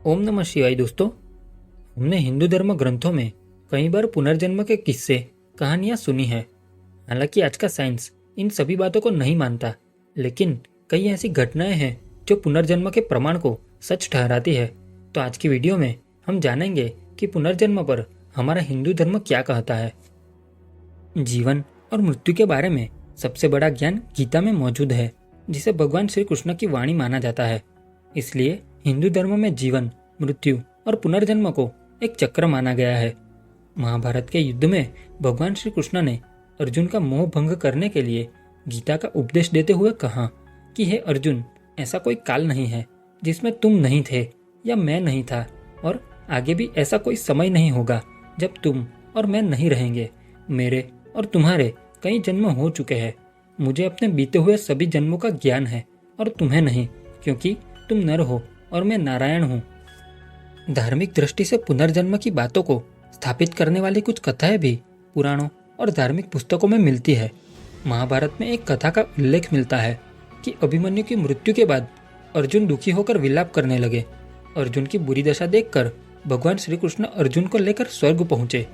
ओम नमः शिवाय। दोस्तों, हमने हिंदू धर्म ग्रंथों में कई बार पुनर्जन्म के किस्से कहानियां सुनी है। हालांकि आज का साइंस इन सभी बातों को नहीं मानता, लेकिन कई ऐसी घटनाएं हैं जो पुनर्जन्म के प्रमाण को सच ठहराती है। तो आज की वीडियो में हम जानेंगे कि पुनर्जन्म पर हमारा हिंदू धर्म क्या कहता है। जीवन और मृत्यु के बारे में सबसे बड़ा ज्ञान गीता में मौजूद है, जिसे भगवान श्री कृष्ण की वाणी माना जाता है। इसलिए हिंदू धर्म में जीवन, मृत्यु और पुनर्जन्म को एक चक्र माना गया है। महाभारत के युद्ध में भगवान श्री कृष्ण ने अर्जुन का मोह भंग करने के लिए गीता का उपदेश देते हुए कहा कि हे अर्जुन, ऐसा कोई काल नहीं है जिसमें तुम नहीं थे या मैं नहीं था, और आगे भी ऐसा कोई समय नहीं होगा जब तुम और मैं नहीं रहेंगे। मेरे और तुम्हारे कई जन्म हो चुके हैं। मुझे अपने बीते हुए सभी जन्मों का ज्ञान है और तुम्हें नहीं, क्योंकि तुम नर हो और मैं नारायण हूँ। धार्मिक दृष्टि से पुनर्जन्म की बातों को स्थापित करने वाली कुछ कथाएं भी पुराणों और धार्मिक पुस्तकों में मिलती है। महाभारत में एक कथा का उल्लेख मिलता है कि अभिमन्यु की मृत्यु के बाद अर्जुन दुखी होकर विलाप करने लगे। अर्जुन की बुरी दशा देखकर भगवान श्री कृष्ण अर्जुन को लेकर स्वर्ग पहुंचे।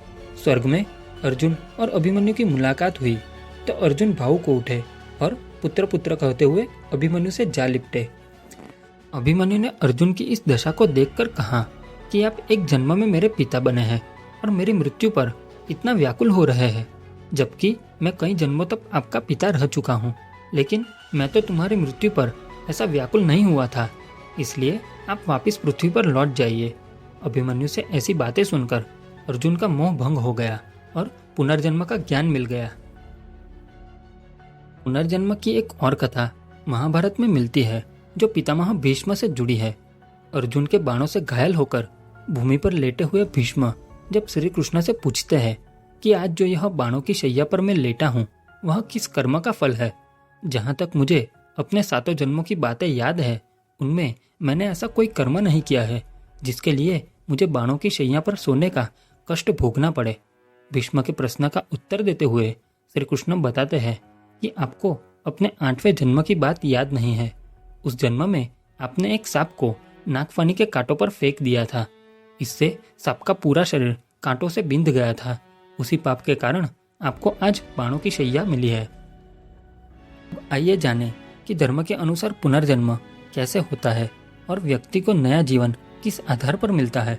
स्वर्ग में अर्जुन और अभिमन्यु की मुलाकात हुई तो अर्जुन भावुक हो उठे और पुत्र पुत्र कहते हुए अभिमन्यु से जा लिपटे। अभिमन्यु ने अर्जुन की इस दशा को देखकर कहा कि आप एक जन्म में मेरे पिता बने हैं और मेरी मृत्यु पर इतना व्याकुल हो रहे हैं, जबकि मैं कई जन्मों तक आपका पिता रह चुका हूँ। लेकिन मैं तो तुम्हारी मृत्यु पर ऐसा व्याकुल नहीं हुआ था, इसलिए आप वापस पृथ्वी पर लौट जाइए। अभिमन्यु से ऐसी बातें सुनकर अर्जुन का मोह भंग हो गया और पुनर्जन्म का ज्ञान मिल गया। पुनर्जन्म की एक और कथा महाभारत में मिलती है, जो पितामह भीष्म से जुड़ी है। अर्जुन के बाणों से घायल होकर भूमि पर लेटे हुए भीष्म जब श्री कृष्ण से पूछते हैं कि आज जो यह बाणों की शैया पर मैं लेटा हूँ, वह किस कर्म का फल है। जहाँ तक मुझे अपने 7 जन्मों की बातें याद है, उनमें मैंने ऐसा कोई कर्म नहीं किया है जिसके लिए मुझे बाणों की शैया पर सोने का कष्ट भोगना पड़े। भीष्म के प्रश्न का उत्तर देते हुए श्री कृष्ण बताते हैं कि आपको अपने 8वें जन्म की बात याद नहीं है। उस जन्म में आपने एक सांप को नागफनी के कांटों पर फेंक दिया था। इससे सांप का पूरा शरीर कांटों से बिंध गया था। उसी पाप के कारण आपको आज बाणों की शैया मिली है। आइए जानें कि धर्म के अनुसार पुनर्जन्म कैसे होता है और व्यक्ति को नया जीवन किस आधार पर मिलता है।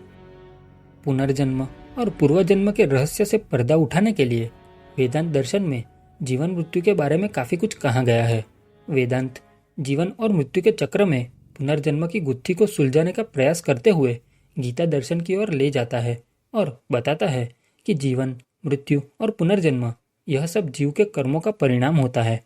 पुनर्जन्म और पूर्वजन्म के रहस्य से पर्दा उठाने के लिए वेदांत दर्शन में जीवन मृत्यु के बारे में काफी कुछ कहा गया है। वेदांत जीवन और मृत्यु के चक्र में पुनर्जन्म की गुत्थी को सुलझाने का प्रयास करते हुए गीता दर्शन की ओर ले जाता है और बताता है कि जीवन, मृत्यु और पुनर्जन्म यह सब जीव के कर्मों का परिणाम होता है।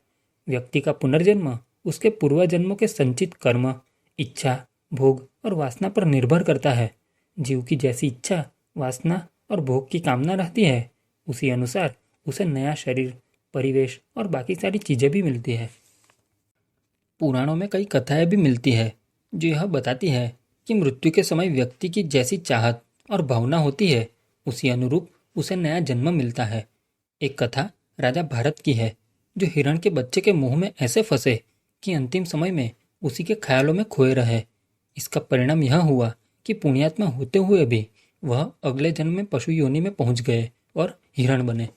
व्यक्ति का पुनर्जन्म उसके पूर्वजन्मों के संचित कर्म, इच्छा, भोग और वासना पर निर्भर करता है। जीव की जैसी इच्छा, वासना और भोग की कामना रहती है, उसी अनुसार उसे नया शरीर, परिवेश और बाकी सारी चीजें भी मिलती है। पुराणों में कई कथाएं भी मिलती है जो यह बताती है कि मृत्यु के समय व्यक्ति की जैसी चाहत और भावना होती है, उसी अनुरूप उसे नया जन्म मिलता है। एक कथा राजा भारत की है, जो हिरण के बच्चे के मुंह में ऐसे फंसे कि अंतिम समय में उसी के ख्यालों में खोए रहे। इसका परिणाम यह हुआ कि पुण्यात्मा होते हुए भी वह अगले जन्म में पशु योनि में पहुंच गए और हिरण बने।